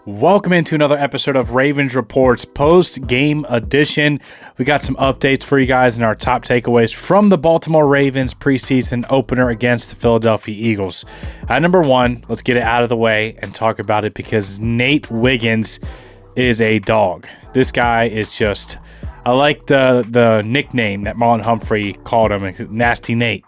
Welcome into another episode of Ravens Reports post-game edition. We got some updates for you guys in our top takeaways from the Baltimore Ravens preseason opener against the Philadephia Eagles. At number one, let's get it out of the way and talk about it because Nate Wiggins is a dog. This guy is just, I like the nickname that Marlon Humphrey called him, Nasty Nate.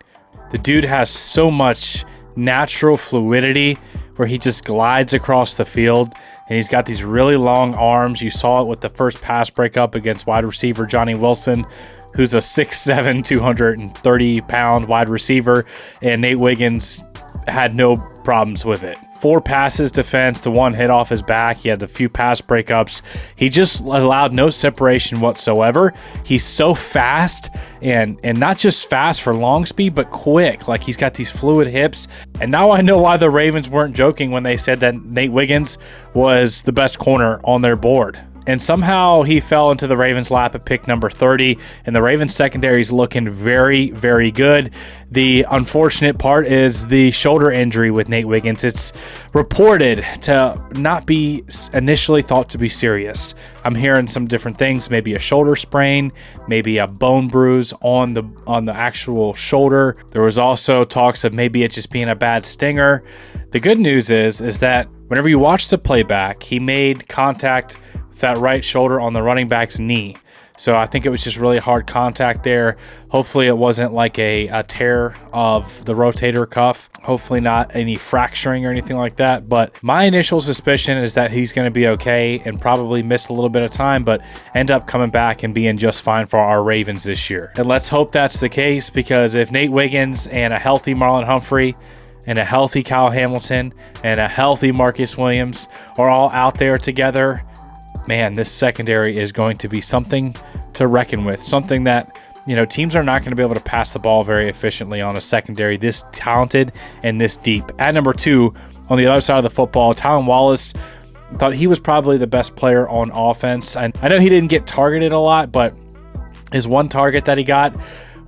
The dude has so much natural fluidity where he just glides across the field. And he's got these really long arms. You saw it with the first pass breakup against wide receiver Johnny Wilson, who's a 6'7", 230-pound wide receiver. And Nate Wiggins had no problems with it. 4 passes defense to 1 hit off his back. He had a few pass breakups. He just allowed no separation whatsoever. He's so fast and not just fast for long speed, but quick. Like he's got these fluid hips. And now I know why the Ravens weren't joking when they said that Nate Wiggins was the best corner on their board. And somehow he fell into the Ravens' lap at pick number 30, and the Ravens secondary is looking very, very good. The unfortunate part is the shoulder injury with Nate Wiggins. It's reported to not be initially thought to be serious. I'm hearing some different things, maybe a shoulder sprain, maybe a bone bruise on the actual shoulder. There was also talks of maybe it just being a bad stinger. The good news is that whenever you watch the playback, he made contact that right shoulder on the running back's knee. So I think it was just really hard contact there. Hopefully it wasn't like a tear of the rotator cuff. Hopefully not any fracturing or anything like that. But my initial suspicion is that he's going to be okay and probably miss a little bit of time, but end up coming back and being just fine for our Ravens this year. And let's hope that's the case, because if Nate Wiggins and a healthy Marlon Humphrey and a healthy Kyle Hamilton and a healthy Marcus Williams are all out there together, man, this secondary is going to be something to reckon with. Something that, teams are not going to be able to pass the ball very efficiently on a secondary this talented and this deep. At number 2, on the other side of the football, Tylan Wallace, thought he was probably the best player on offense. And I know he didn't get targeted a lot, but his one target that he got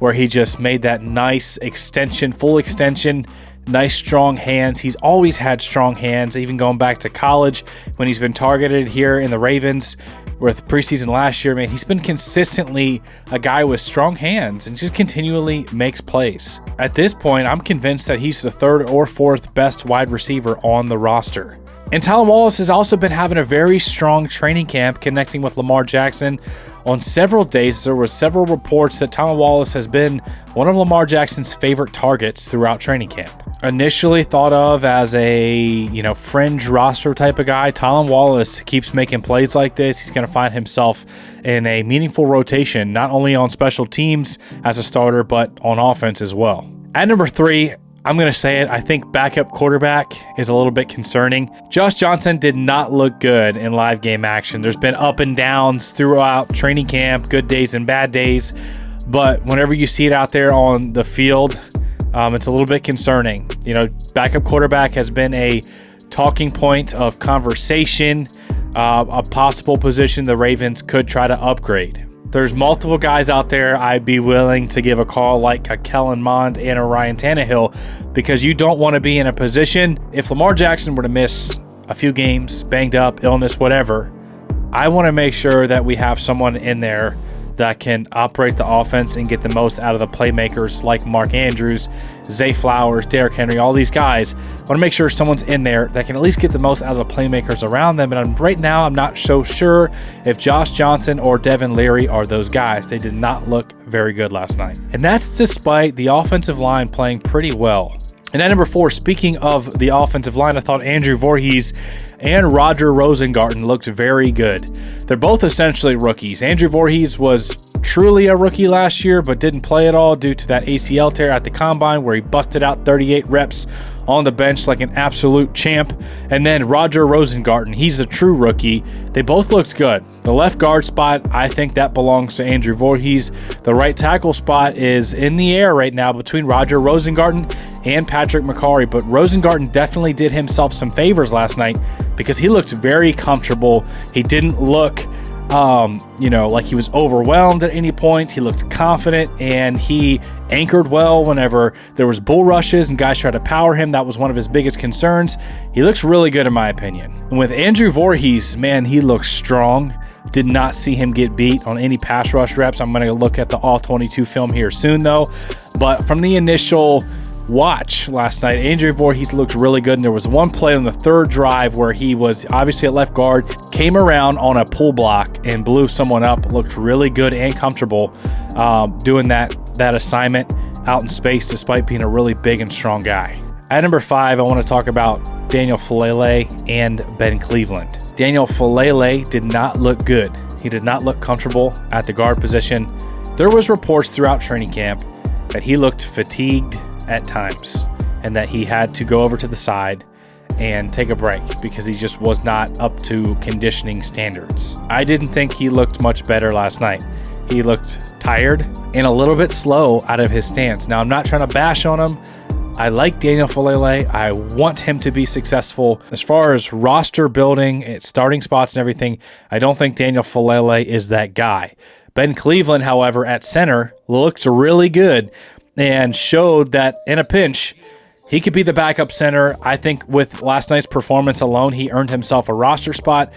where he just made that nice extension, full extension, nice strong hands. He's always had strong hands, even going back to college when he's been targeted here in the Ravens with preseason last year. Man, he's been consistently a guy with strong hands and just continually makes plays. At this point, I'm convinced that he's the 3rd or 4th best wide receiver on the roster. And Tylan Wallace has also been having a very strong training camp connecting with Lamar Jackson. On several days, there were several reports that Tylan Wallace has been one of Lamar Jackson's favorite targets throughout training camp. Initially thought of as a, fringe roster type of guy, Tylan Wallace keeps making plays like this. He's going to find himself in a meaningful rotation, not only on special teams as a starter, but on offense as well. At number 3, I'm going to say it, I think backup quarterback is a little bit concerning. Josh Johnson did not look good in live game action. There's been up and downs throughout training camp, good days and bad days. But whenever you see it out there on the field, it's a little bit concerning. Backup quarterback has been a talking point of conversation, a possible position the Ravens could try to upgrade. There's multiple guys out there I'd be willing to give a call, like a Kellen Mond and a Ryan Tannehill, because you don't want to be in a position, if Lamar Jackson were to miss a few games, banged up, illness, whatever, I want to make sure that we have someone in there that can operate the offense and get the most out of the playmakers like Mark Andrews, Zay Flowers, Derrick Henry, all these guys. I want to make sure someone's in there that can at least get the most out of the playmakers around them. And right now, I'm not so sure if Josh Johnson or Devin Leary are those guys. They did not look very good last night. And that's despite the offensive line playing pretty well. And at number 4, speaking of the offensive line, I thought Andrew Voorhees and Roger Rosengarten looked very good. They're both essentially rookies. Andrew Voorhees was truly a rookie last year, but didn't play at all due to that ACL tear at the Combine where he busted out 38 reps on the bench like an absolute champ. And then Roger Rosengarten, he's a true rookie. They both looked good. The left guard spot, I think that belongs to Andrew Voorhees. The right tackle spot is in the air right now between Roger Rosengarten and Patrick McCarry, but Rosengarten definitely did himself some favors last night because he looked very comfortable. He didn't look like he was overwhelmed at any point. He looked confident, and he anchored well whenever there was bull rushes and guys tried to power him. That was one of his biggest concerns. He looks really good in my opinion. And with Andrew Voorhees, man, he looks strong. Did not see him get beat on any pass rush reps. I'm going to look at the all-22 film here soon though. But from the initial watch last night, Andrew Voorhees looked really good. And there was one play on the third drive where he was obviously at left guard, came around on a pull block and blew someone up. Looked really good and comfortable doing that assignment out in space despite being a really big and strong guy. At number 5, I want to talk about Daniel Philadephia and Ben Cleveland. Daniel Philadephia did not look good. He did not look comfortable at the guard position. There was reports throughout training camp that he looked fatigued at times and that he had to go over to the side and take a break because he just was not up to conditioning standards. I didn't think he looked much better last night. He looked tired and a little bit slow out of his stance. Now, I'm not trying to bash on him. I like Daniel Philadephia. I want him to be successful. As far as roster building, starting spots and everything, I don't think Daniel Philadephia is that guy. Ben Cleveland, however, at center looked really good and showed that in a pinch, he could be the backup center. I think with last night's performance alone, he earned himself a roster spot.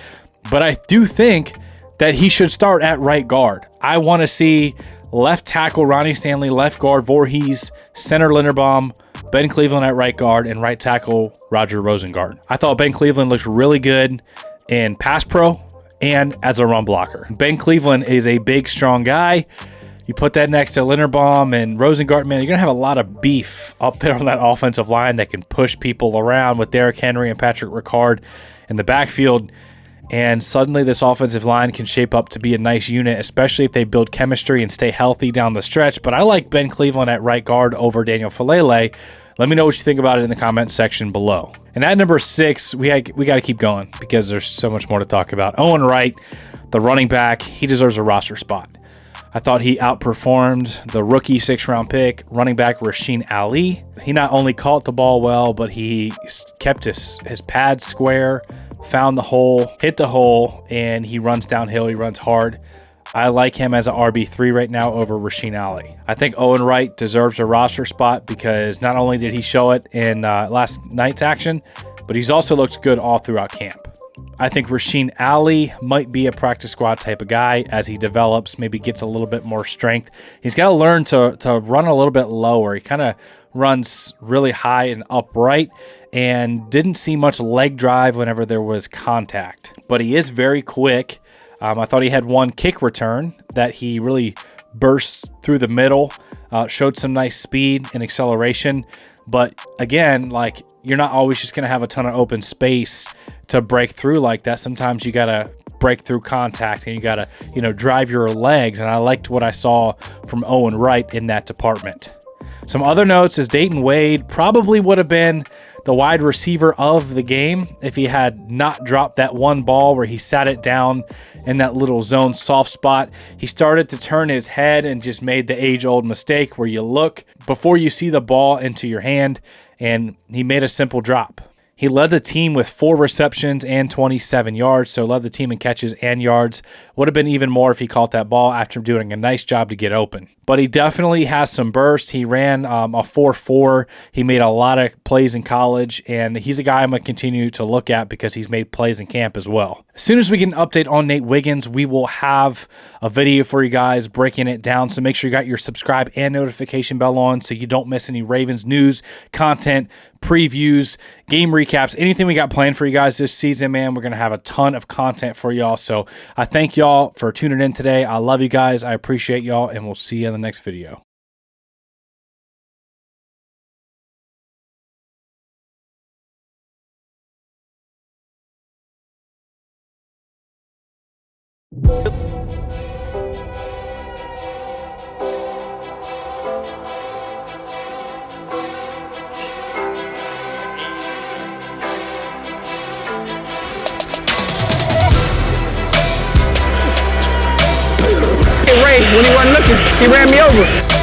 But I do think that he should start at right guard. I want to see left tackle Ronnie Stanley, left guard Voorhees, center Linderbaum, Ben Cleveland at right guard, and right tackle Roger Rosengard. I thought Ben Cleveland looked really good in pass pro and as a run blocker. Ben Cleveland is a big, strong guy. You put that next to Linderbaum and Rosengard, man, you're going to have a lot of beef up there on that offensive line that can push people around with Derrick Henry and Patrick Ricard in the backfield. And suddenly this offensive line can shape up to be a nice unit, especially if they build chemistry and stay healthy down the stretch. But I like Ben Cleveland at right guard over Daniel Philadephia. Let me know what you think about it in the comment section below. And at number 6, we got to keep going because there's so much more to talk about. Owen Wright, the running back, he deserves a roster spot. I thought he outperformed the rookie 6th-round pick, running back Rasheen Ali. He not only caught the ball well, but he kept his pads square, found the hole, hit the hole, and he runs downhill. He runs hard. I like him as an RB3 right now over Rasheen Ali. I think Owen Wright deserves a roster spot because not only did he show it in last night's action, but he's also looked good all throughout camp. I think Rasheen Ali might be a practice squad type of guy as he develops, maybe gets a little bit more strength. He's got to learn to run a little bit lower. He kind of runs really high and upright and didn't see much leg drive whenever there was contact. But he is very quick. I thought he had one kick return that he really burst through the middle, showed some nice speed and acceleration. But again, like, you're not always just going to have a ton of open space to break through like that. Sometimes you got to break through contact and you got to, drive your legs. And I liked what I saw from Owen Wright in that department. Some other notes is Dayton Wade probably would have been the wide receiver of the game if he had not dropped that one ball where he sat it down in that little zone soft spot. He started to turn his head and just made the age-old mistake where you look before you see the ball into your hand, and he made a simple drop. He led the team with 4 receptions and 27 yards, so led the team in catches and yards. Would have been even more if he caught that ball after doing a nice job to get open. But he definitely has some burst. He ran a 4.4. He made a lot of plays in college, and he's a guy I'm going to continue to look at because he's made plays in camp as well. As soon as we get an update on Nate Wiggins, we will have a video for you guys breaking it down. So make sure you got your subscribe and notification bell on so you don't miss any Ravens news, content, previews, game recaps, anything we got planned for you guys this season, man. We're going to have a ton of content for y'all. So I thank y'all for tuning in today. I love you guys. I appreciate y'all, and we'll see you in the next video. Ray, when he wasn't looking, he ran me over.